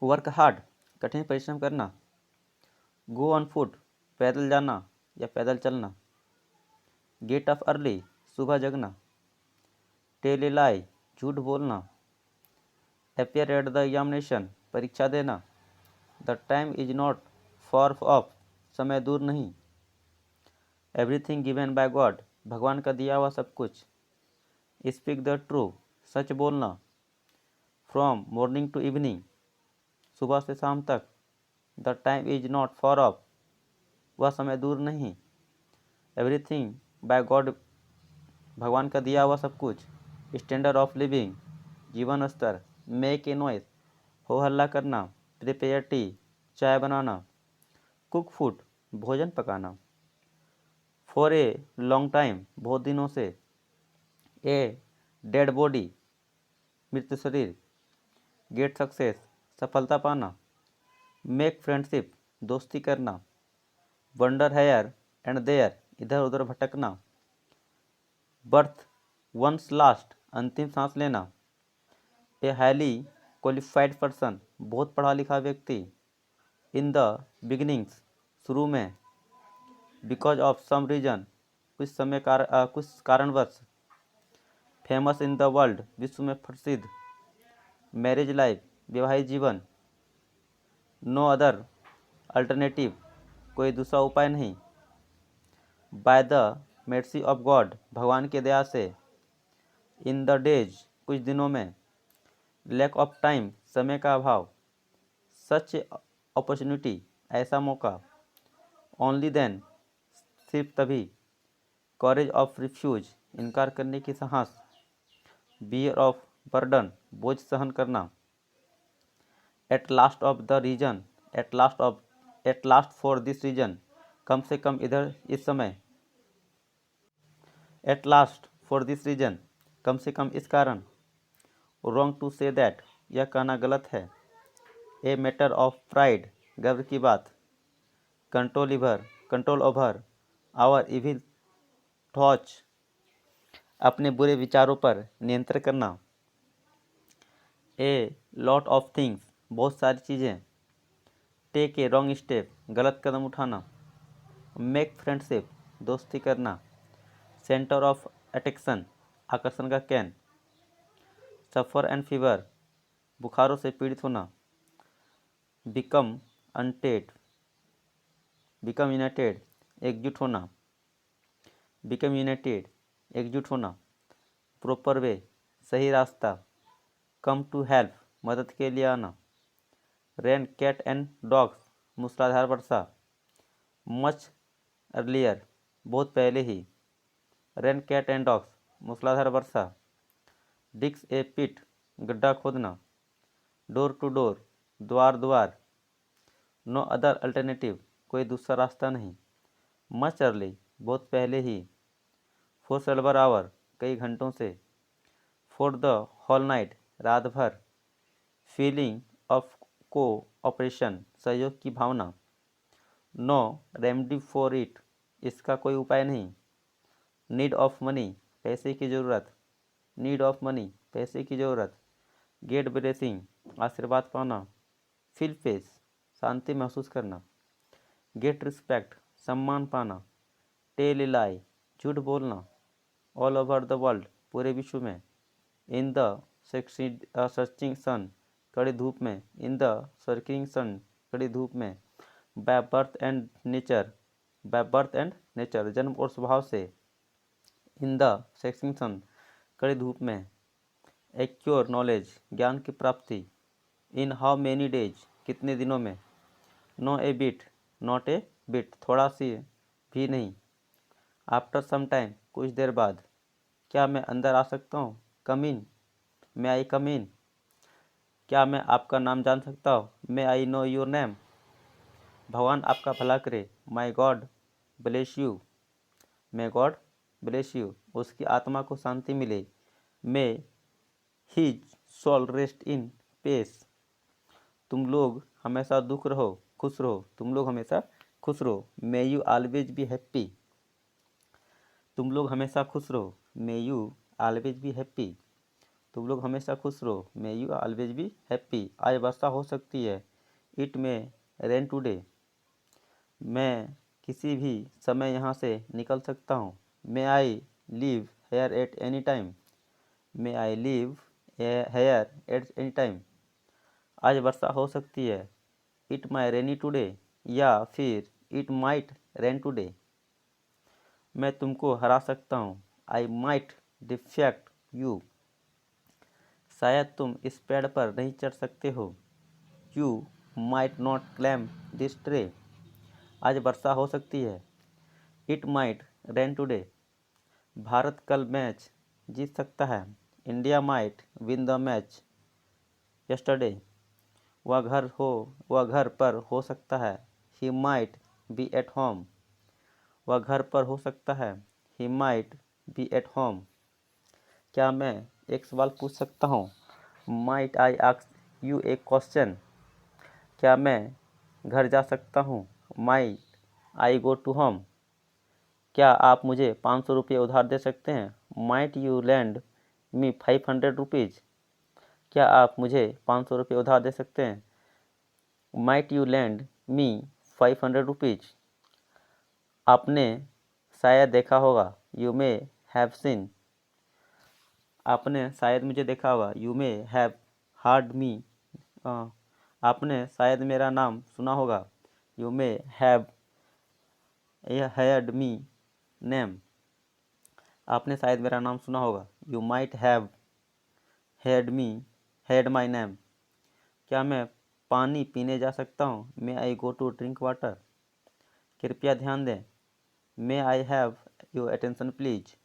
Work hard, कठिन परिश्रम करना। गो ऑन फुट, पैदल जाना या पैदल चलना। गेट अप अर्ली, सुबह जगना। टेल ए लाई, झूठ बोलना। अपियर एट द एग्जामिनेशन, परीक्षा देना। The time is not for of, समय दूर नहीं। एवरीथिंग गिवन बाय गॉड, भगवान का दिया हुआ सब कुछ। स्पीक द ट्रू, सच बोलना। फ्रॉम मॉर्निंग टू इवनिंग, सुबह से शाम तक। The time is not for of, वह समय दूर नहीं। एवरीथिंग बाय गॉड, भगवान का दिया हुआ सब कुछ। स्टैंडर्ड ऑफ लिविंग, जीवन स्तर। मेक ए नॉइस, हो हल्ला करना। प्रिपेयर टी, चाय बनाना। कुक फूड, भोजन पकाना। फॉर ए लॉन्ग टाइम, बहुत दिनों से। ए डेड बॉडी, मृत शरीर। गेट सक्सेस, सफलता पाना। मेक फ्रेंडशिप, दोस्ती करना। वंडर हेयर एंड देयर, इधर उधर भटकना। बर्थ वंस लास्ट, अंतिम सांस लेना। ए हाईली क्वालिफाइड पर्सन, बहुत पढ़ा लिखा व्यक्ति। इन द बिगिनिंग्स, शुरू में। बिकॉज ऑफ सम रीजन, कुछ कारणवश। फेमस इन द वर्ल्ड, विश्व में प्रसिद्ध। मैरिज लाइफ, वैवाहिक जीवन। नो अदर अल्टरनेटिव, कोई दूसरा उपाय नहीं। By the mercy of God, भगवान की दया से। इन द डेज, कुछ दिनों में। लैक ऑफ टाइम, समय का अभाव। सच अपॉर्चुनिटी, ऐसा मौका। ओनली देन, सिर्फ तभी। कॉरेज ऑफ रिफ्यूज, इनकार करने की साहस। बियर ऑफ बर्डन, बोझ सहन करना। At last of the reason, at last for this reason, कम से कम इधर इस समय। At last for this reason, कम से कम इस कारण। रॉन्ग टू से दैट, यह कहना गलत है। ए मैटर ऑफ प्राइड, गर्व की बात। Control over our evil thoughts, अपने बुरे विचारों पर नियंत्रण करना। ए लॉट ऑफ थिंग्स, बहुत सारी चीज़ें। टेक ए रॉन्ग स्टेप, गलत कदम उठाना। मेक फ्रेंडशिप, दोस्ती करना। सेंटर ऑफ अट्रैक्शन, आकर्षण का केंद्र। सफ़र एंड फीवर, बुखारों से पीड़ित होना। बिकम अनटेड, बिकम यूनाइटेड, एकजुट होना। बिकम यूनाइटेड, एकजुट होना। प्रॉपर वे, सही रास्ता। कम टू हेल्प, मदद के लिए आना। रेन कैट एंड डॉग्स, मूसलाधार वर्षा। मच अर्लियर, बहुत पहले ही। रेन कैट एंड डॉग्स, मूसलाधार वर्षा। डिक्स ए पिट, गड्ढा खोदना। डोर टू डोर, द्वार द्वार। नो अदर अल्टरनेटिव, कोई दूसरा रास्ता नहीं। मच अर्ली, बहुत पहले ही। फॉर सेवरल आवर, कई घंटों से। फॉर द होल नाइट, रात भर। फीलिंग ऑफ को ऑपरेशन, सहयोग की भावना। नो रेमेडी फॉर इट, इसका कोई उपाय नहीं। नीड ऑफ मनी, पैसे की ज़रूरत। नीड ऑफ मनी, पैसे की ज़रूरत। गेट ब्लेसिंग, आशीर्वाद पाना। फील पेस, शांति महसूस करना। गेट रिस्पेक्ट, सम्मान पाना। टेल ए लाई, झूठ बोलना। ऑल ओवर द वर्ल्ड, पूरे विश्व में। इन द सर्चिंग सन, कड़ी धूप में। इन द सर्किंग सन, कड़ी धूप में। By birth and nature, by birth and nature, जन्म और स्वभाव से। इन द सेक्सिंग सन, कड़ी धूप में। एक्योर नॉलेज, ज्ञान की प्राप्ति। इन हाउ मेनी डेज, कितने दिनों में। No a bit, not a bit, थोड़ा सी भी नहीं। आफ्टर सम टाइम, कुछ देर बाद। क्या मैं अंदर आ सकता हूँ? कम इन, मे आई कम इन। क्या मैं आपका नाम जान सकता हूँ? May I know your name. भगवान आपका भला करे। My God bless you, may God bless you, उसकी आत्मा को शांति मिले। May his soul rest in peace. तुम लोग हमेशा दुख रहो, खुश रहो। तुम लोग हमेशा खुश रहो। May you always be happy, तुम लोग हमेशा खुश रहो। May you always be happy. तुम लोग हमेशा खुश रहो। May you always be happy. आज वर्षा हो सकती है। It may rain today. मैं किसी भी समय यहाँ से निकल सकता हूँ। May I leave here at any time. May I leave here at any time. आज वर्षा हो सकती है। इट माई रेनी टुडे, या फिर इट माइट रेन टुडे। मैं तुमको हरा सकता हूँ। I might defect you. शायद तुम इस पेड़ पर नहीं चढ़ सकते हो। You might not climb this tree. आज वर्षा हो सकती है। It might rain today. Bharat कल मैच जीत सकता है। India might win the match yesterday. वह घर पर हो सकता है। He might be at home. वह घर पर हो सकता है। He might be at home. क्या मैं एक सवाल पूछ सकता हूँ? Might I ask you a question. क्या मैं घर जा सकता हूँ? Might I go to home. क्या आप मुझे 500 रुपये उधार दे सकते हैं? Might you lend me 500 rupees. क्या आप मुझे 500 रुपये उधार दे सकते हैं? Might you lend me 500 rupees. आपने शायद देखा होगा। You may have seen. आपने शायद मुझे देखा होगा। You may have heard me. आपने शायद मेरा नाम सुना होगा। You may have heard me name. आपने शायद मेरा नाम सुना होगा। You might have heard my name. क्या मैं पानी पीने जा सकता हूँ? May I go to drink water. कृपया ध्यान दें। May I have your attention please.